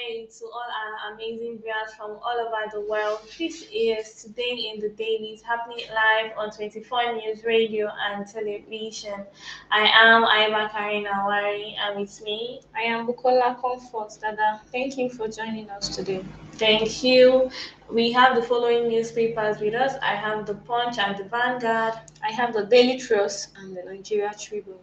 Hey to all our amazing viewers from all over the world. This is Today in the Dailies happening live on 24 News Radio and Television. I am Karina Wari, and with me. I am Bukola Comfort Dada. Thank you for joining us today. Thank you. We have the following newspapers with us. I have the Punch and the Vanguard. I have the Daily Trust and the Nigeria Tribune.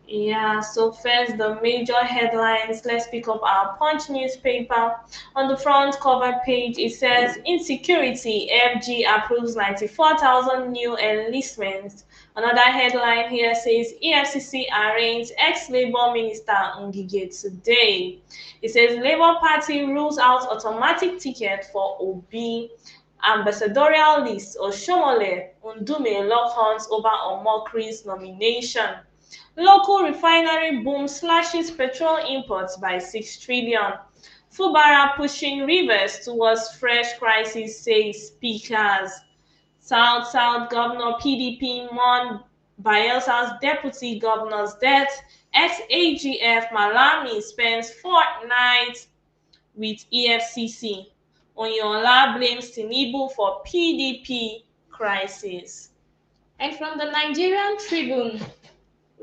Yeah, so first the major headlines. Let's pick up our Punch newspaper. On the front cover page, it says Insecurity FG approves 94,000 new enlistments. Another headline here says EFCC arraigns ex-Labour Minister Ngige today. It says Labour Party rules out automatic ticket for Obi. Ambassadorial list Oshomole Ndume lock horns over Omokri's nomination. Local refinery boom slashes petrol imports by 6 trillion. Fubara pushing rivers towards fresh crisis, says speakers. South Governor PDP mourn Bayelsa's deputy governor's death. Ex-AGF Malami spends fortnight with EFCC. Onyola blames Tinubu for PDP crisis. And from the Nigerian Tribune,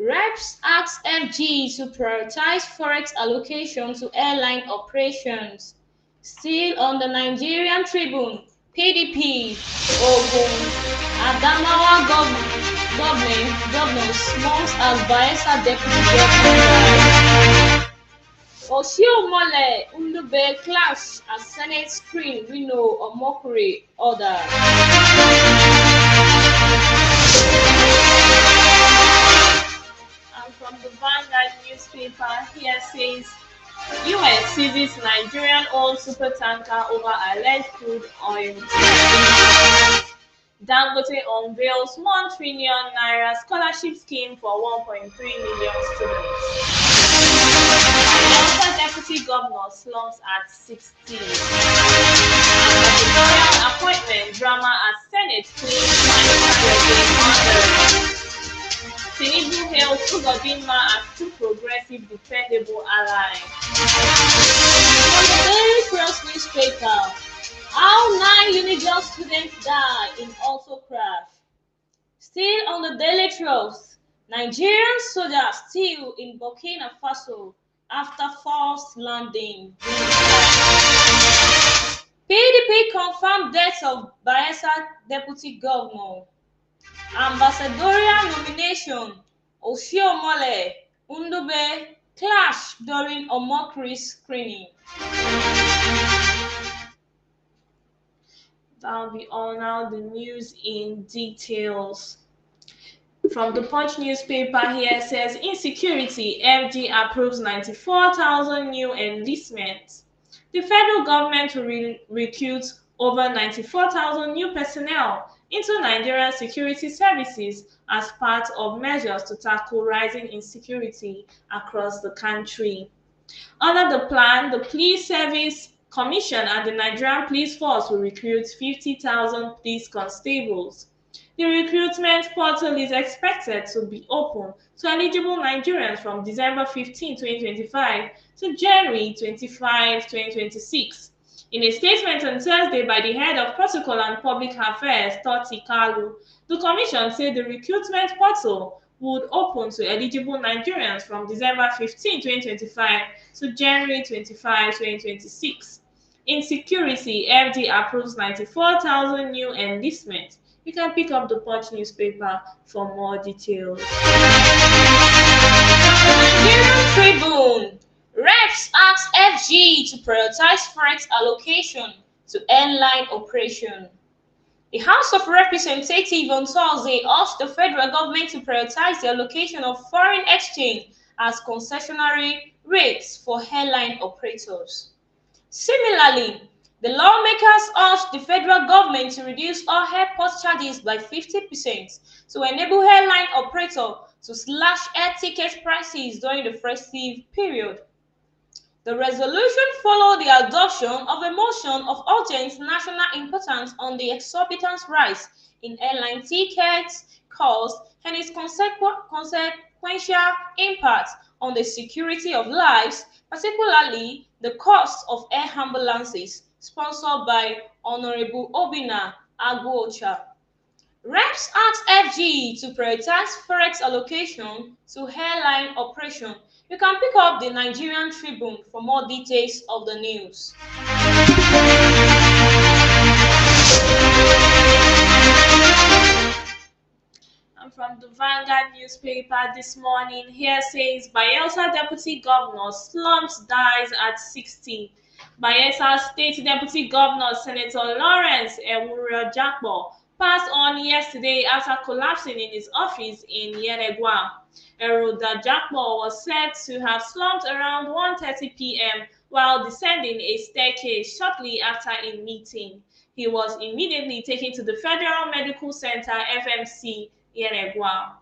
Reps ask FG to prioritize forex allocation to airline operations. Still on the Nigerian Tribune, PDP, Ogun, Adamawa governors months as Bayelsa deputy governor. Oshiomhole Ndube clash as Senate screen Reno Omokri order. And from the Vanguard newspaper, here says US seizes Nigerian-owned supertanker over alleged crude oil. Dangote unveils 1 trillion naira scholarship scheme for 1.3 million students. Delta deputy governor slumps at 60. Ambassadorial appointment drama as Senate claims final Tinubu hails Uzodinma as too progressive, dependable ally. On the Daily Trust newspaper, how 9 Unijust students die in auto crash. Still on the Daily Trust, Nigerian soldiers still in Burkina Faso after forced landing. PDP confirmed death of Bayelsa deputy governor. Ambassadorial nomination Oshiomhole Ndube clash during Omokri's screening. That'll be all now. The news in details. From the Punch newspaper here says Insecurity FG approves 94,000 new enlistments. The federal government will recruit over 94,000 new personnel into Nigerian security services as part of measures to tackle rising insecurity across the country. Under the plan, the Police Service Commission and the Nigerian Police Force will recruit 50,000 police constables. The recruitment portal is expected to be open to eligible Nigerians from December 15, 2025 to January 25, 2026. In a statement on Thursday by the head of Protocol and Public Affairs, Toti Kalu, the Commission said the recruitment portal would open to eligible Nigerians from December 15, 2025 to January 25, 2026. In security, FD approves 94,000 new enlistments. You can pick up the Punch newspaper for more details. Nigerian Tribune. Reps ask FG to prioritize forex allocation to airline operation. The House of Representatives on Thursday asked the federal government to prioritize the allocation of foreign exchange as concessionary rates for airline operators. Similarly, the lawmakers urged the federal government to reduce all airport charges by 50% to enable airline operators to slash air ticket prices during the festive period. The resolution followed the adoption of a motion of urgent national importance on the exorbitant rise in airline tickets cost and its consequential impact on the security of lives, particularly the cost of air ambulances, sponsored by Honorable Obina Agbocha. Reps asked FG to prioritize forex allocation to airline operation. You can pick up the Nigerian Tribune for more details of the news. And from the Vanguard newspaper this morning, here says Bayelsa Deputy Governor slumps dies at 60. Bayelsa State Deputy Governor Senator Lawrence Ewuro-Jakpo passed on yesterday after collapsing in his office in Yenegua. Ewuro-Jakpo was said to have slumped around 1:30 p.m. while descending a staircase shortly after a meeting. He was immediately taken to the Federal Medical Center (FMC) Yenegua.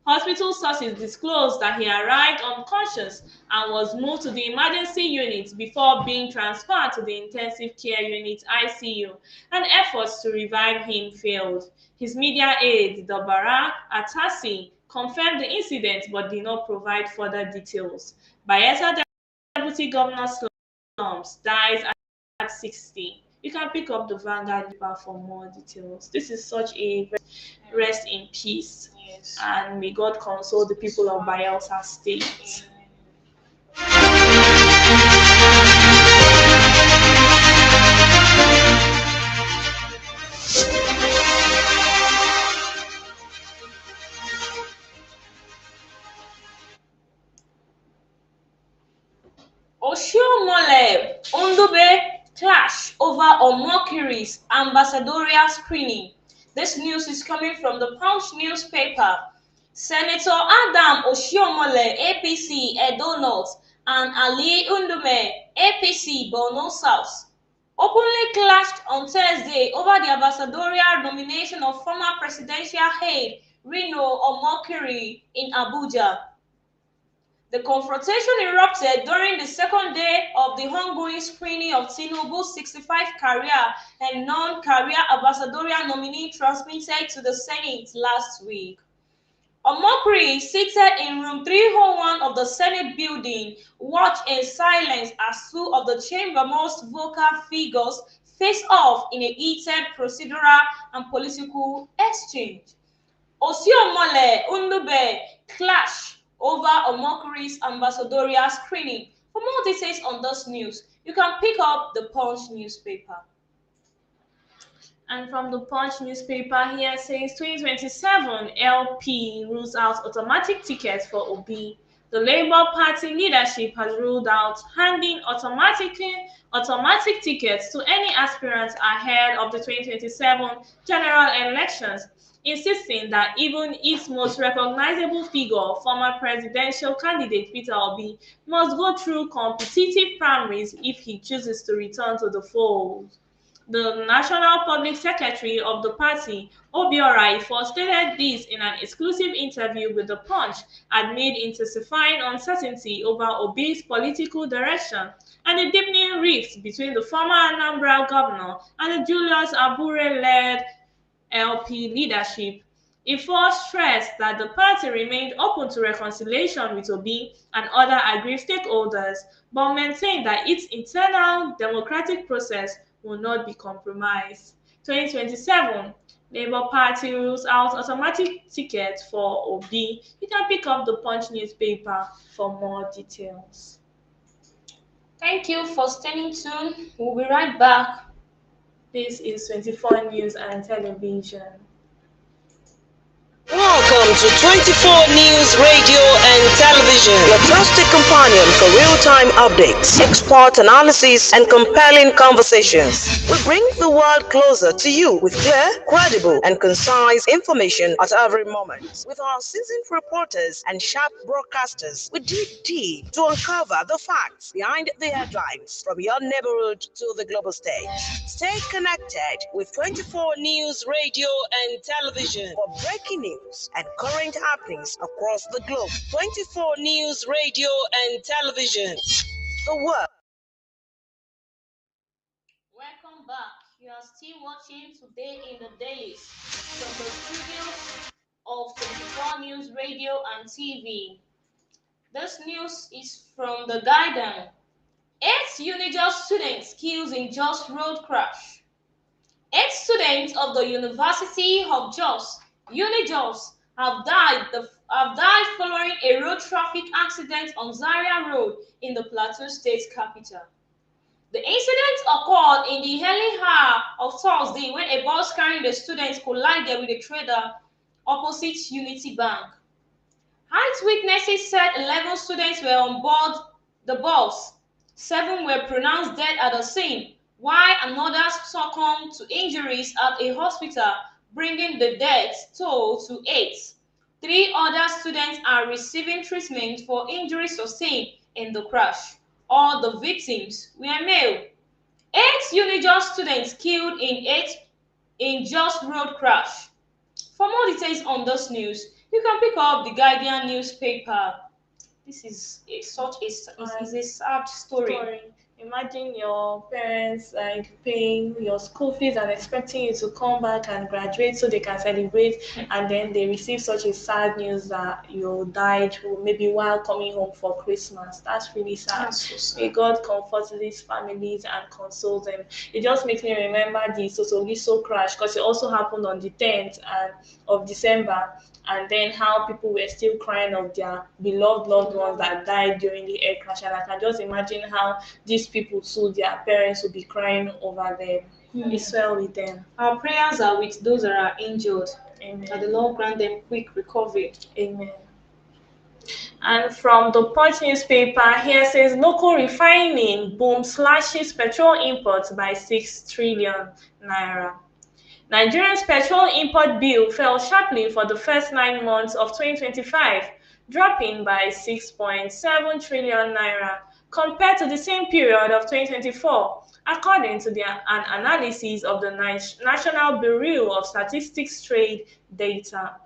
Hospital sources disclosed that he arrived unconscious and was moved to the emergency unit before being transferred to the intensive care unit (ICU), and efforts to revive him failed. His media aide, Dobara Atasi, confirmed the incident but did not provide further details. Bayelsa Deputy Governor slumps, dies at 60. You can pick up the Vanguard paper for more details. This is such a rest in peace. Yes. And may God console the people of Bayelsa State. Oshiomhole Ndube clash over Omokiri's ambassadorial screening. This news is coming from the Punch newspaper. Senator Adam Oshiomhole, APC, Edo North, and Ali Ndume, APC, Borno South, openly clashed on Thursday over the ambassadorial nomination of former presidential aide Rino Omokiri in Abuja. The confrontation erupted during the second day of the ongoing screening of Tinubu's 65 career and non-career ambassadorial nominee transmitted to the Senate last week. Omokri, seated in room 301 of the Senate building, watched in silence as two of the chamber's most vocal figures faced off in a heated procedural and political exchange. Oshiomhole Ndube clash over Omokri's ambassadorial screening. For more details on this news, you can pick up the Punch newspaper. And from the Punch newspaper here says 2027 LP rules out automatic tickets for Obi. The Labour Party leadership has ruled out handing automatic tickets to any aspirants ahead of the 2027 general elections, insisting that even its most recognizable figure, former presidential candidate Peter Obi, must go through competitive primaries if he chooses to return to the fold. The National Public Secretary of the party, Obiora Ifor, stated this in an exclusive interview with The Punch amid intensifying uncertainty over Obi's political direction and the deepening rift between the former Anambra governor and the Julius Abure-led LP leadership. Ifor stressed that the party remained open to reconciliation with Obi and other aggrieved stakeholders, but maintained that its internal democratic process will not be compromised. 2027 Labour Party rules out automatic tickets for Obi. You can pick up the Punch newspaper for more details. Thank you for staying tuned. We'll be right back. This is 24 News and Television. Welcome to 24 News Radio and Television, your trusted companion for real-time updates, expert analysis, and compelling conversations. We bring the world closer to you with clear, credible, and concise information at every moment. With our seasoned reporters and sharp broadcasters, we dig deep to uncover the facts behind the headlines from your neighborhood to the global stage. Stay connected with 24 News Radio and Television for breaking news and current happenings across the globe. 24 News Radio and Television. The world. Welcome back. You are still watching Today in the Dailies from the studios of 24 News Radio and TV. This news is from The Guardian. 8 Unijust students killed in Jos road crash. 8 students of the University of Jos, Unijust, have died following a road traffic accident on Zaria Road in the Plateau State capital. The incident occurred in the early hour of Thursday when a bus carrying the students collided with a trailer opposite Unity Bank. Eyewitnesses said 11 students were on board the bus. 7 were pronounced dead at the scene, while another succumbed to injuries at a hospital, bringing the death toll to 8. 3 other students are receiving treatment for injuries sustained in the crash. All the victims were male. 8 Unijust students killed in Jos road crash. For more details on this news, you can pick up the Guardian newspaper. This is a sad story. Imagine your parents like paying your school fees and expecting you to come back and graduate so they can celebrate, and then they receive such a sad news that you died maybe while coming home for Christmas. That's really sad. That's so sad. May God comfort these families and console them. It just makes me remember the Sosoliso crash because it also happened on the 10th of December, and then how people were still crying of their beloved loved ones that died during the air crash. And I can just imagine how these people too, their parents will be crying over them. It's well with them. Our prayers are with those that are injured. Amen. That the Lord grant them quick recovery. Amen. And from the Punch newspaper here says local refining boom slashes petrol imports by 6 trillion naira. Nigeria's petrol import bill fell sharply for the first 9 months of 2025, dropping by 6.7 trillion naira compared to the same period of 2024, according to an analysis of the National Bureau of Statistics trade data.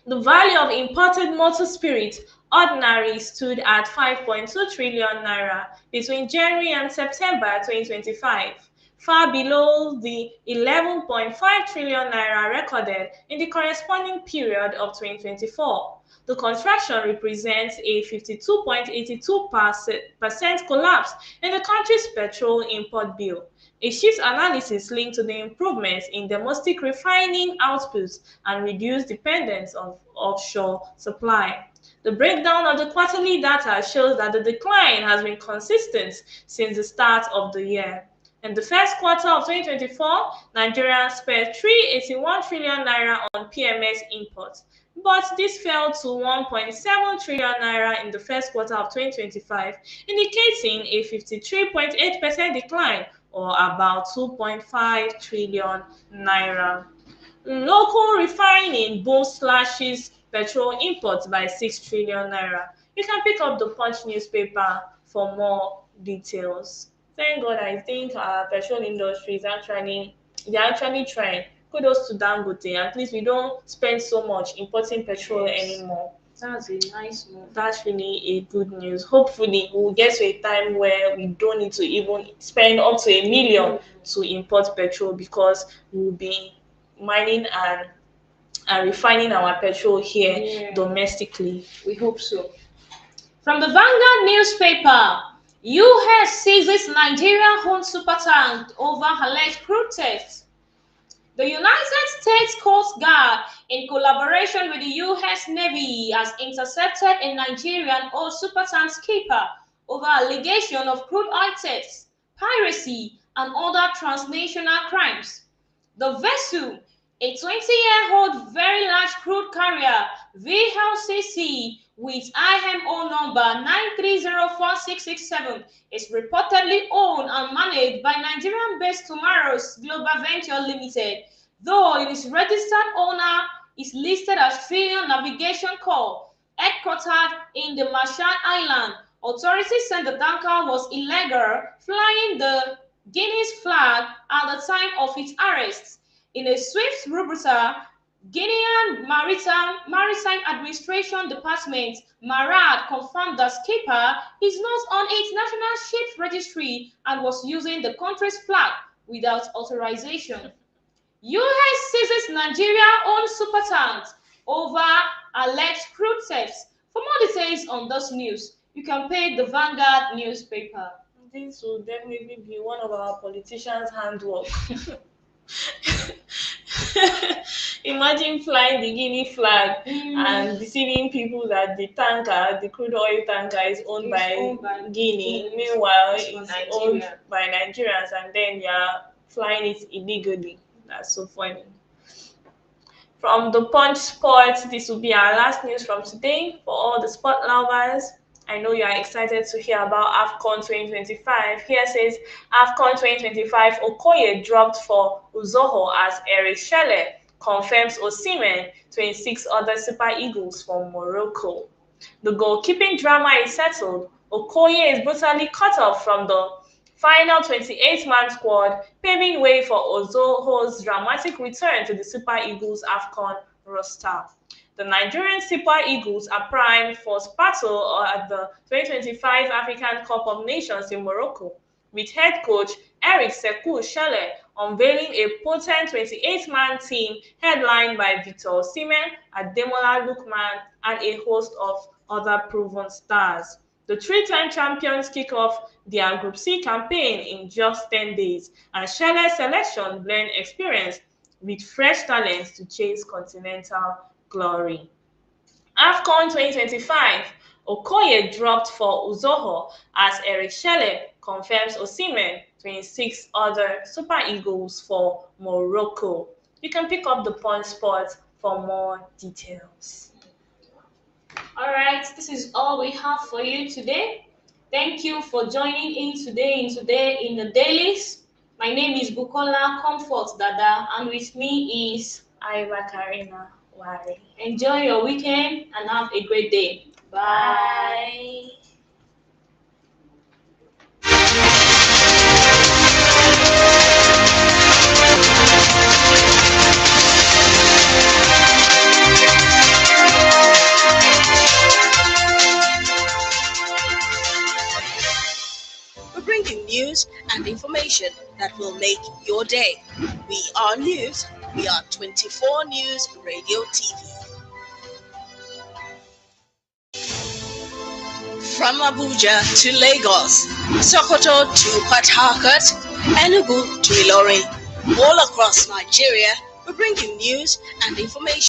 The value of imported motor spirit ordinary stood at 5.2 trillion naira between January and September 2025, far below the 11.5 trillion naira recorded in the corresponding period of 2024. The contraction represents a 52.82% collapse in the country's petrol import bill. A shift analysis linked to the improvements in domestic refining output and reduced dependence on offshore supply. The breakdown of the quarterly data shows that the decline has been consistent since the start of the year. In the first quarter of 2024, Nigeria spent 381 trillion naira on PMS imports, but this fell to 1.7 trillion naira in the first quarter of 2025, indicating a 53.8% decline, or about 2.5 trillion naira. Local refining boom slashes petrol imports by 6 trillion naira. You can pick up the Punch newspaper for more details. Thank God, I think our petrol industry is they're actually trying. Kudos to Dangote. At least we don't spend so much importing petrol anymore. That's a nice move. That's really a good news. Hopefully, we'll get to a time where we don't need to even spend up to 1 million to import petrol because we'll be mining and refining our petrol here domestically. We hope so. From the Vanguard newspaper, U.S. seizes Nigeria-owned supertank over alleged crude theft. The United States Coast Guard, in collaboration with the U.S. Navy, has intercepted a Nigerian-owned supertank skipper over allegation of crude oil theft, piracy, and other transnational crimes. The vessel, a 20-year-old very large crude carrier, VLCC, with IMO number 9304667, is reportedly owned and managed by Nigerian-based Tomorrow's Global Venture Limited, though its registered owner is listed as Trillion Navigation Corp, headquartered in the Marshall Islands. Authorities said the tanker was illegal, flying the Guinea's flag at the time of its arrest. In a swift rubrica, Guinean Maritime Administration Department, MARAD, confirmed that skipper is not on its national ship registry and was using the country's flag without authorization. U.S. seizes Nigeria-owned supertanks over alleged crude thefts. For more details on this news, you can pay the Vanguard newspaper. this will definitely be one of our politicians' handwork. Imagine flying the Guinea flag and deceiving people that the crude oil tanker, is owned by Guinea. Meanwhile, it's owned by Nigerians, and then you're flying it illegally. That's so funny. From the Punch Sports, this will be our last news from today. For all the sport lovers, I know you are excited to hear about AFCON 2025. Here says AFCON 2025, Okoye dropped for Uzoho as Eric Schelle confirms Osimhen, 26 other Super Eagles from Morocco. The goalkeeping drama is settled. Okoye is brutally cut off from the final 28-man squad, paving way for Uzoho's dramatic return to the Super Eagles AFCON roster. The Nigerian Super Eagles are primed for battle at the 2025 African Cup of Nations in Morocco, with head coach Eric Sekou Schelle unveiling a potent 28-man team headlined by Victor Osimhen, Ademola Lookman, and a host of other proven stars. The three-time champions kick off their Group C campaign in just 10 days, and Schelle's selection blend experience with fresh talents to chase continental glory. AFCON 2025, Okoye dropped for Uzoho as Eric Schelle confirms Osimhen, 26 other Super Eagles for Morocco. You can pick up the Punch Sport for more details. All right, this is all we have for you today. Thank you for joining in today in the dailies. My name is Bukola Comfort Dada, and with me is Iva Karina Wari. Enjoy your weekend and have a great day. Bye. We bring you news and information that will make your day. We are news. We are 24 News Radio TV. From Abuja to Lagos, Sokoto to Port Harcourt, Enugu to Ilorin, all across Nigeria, we bring you news and information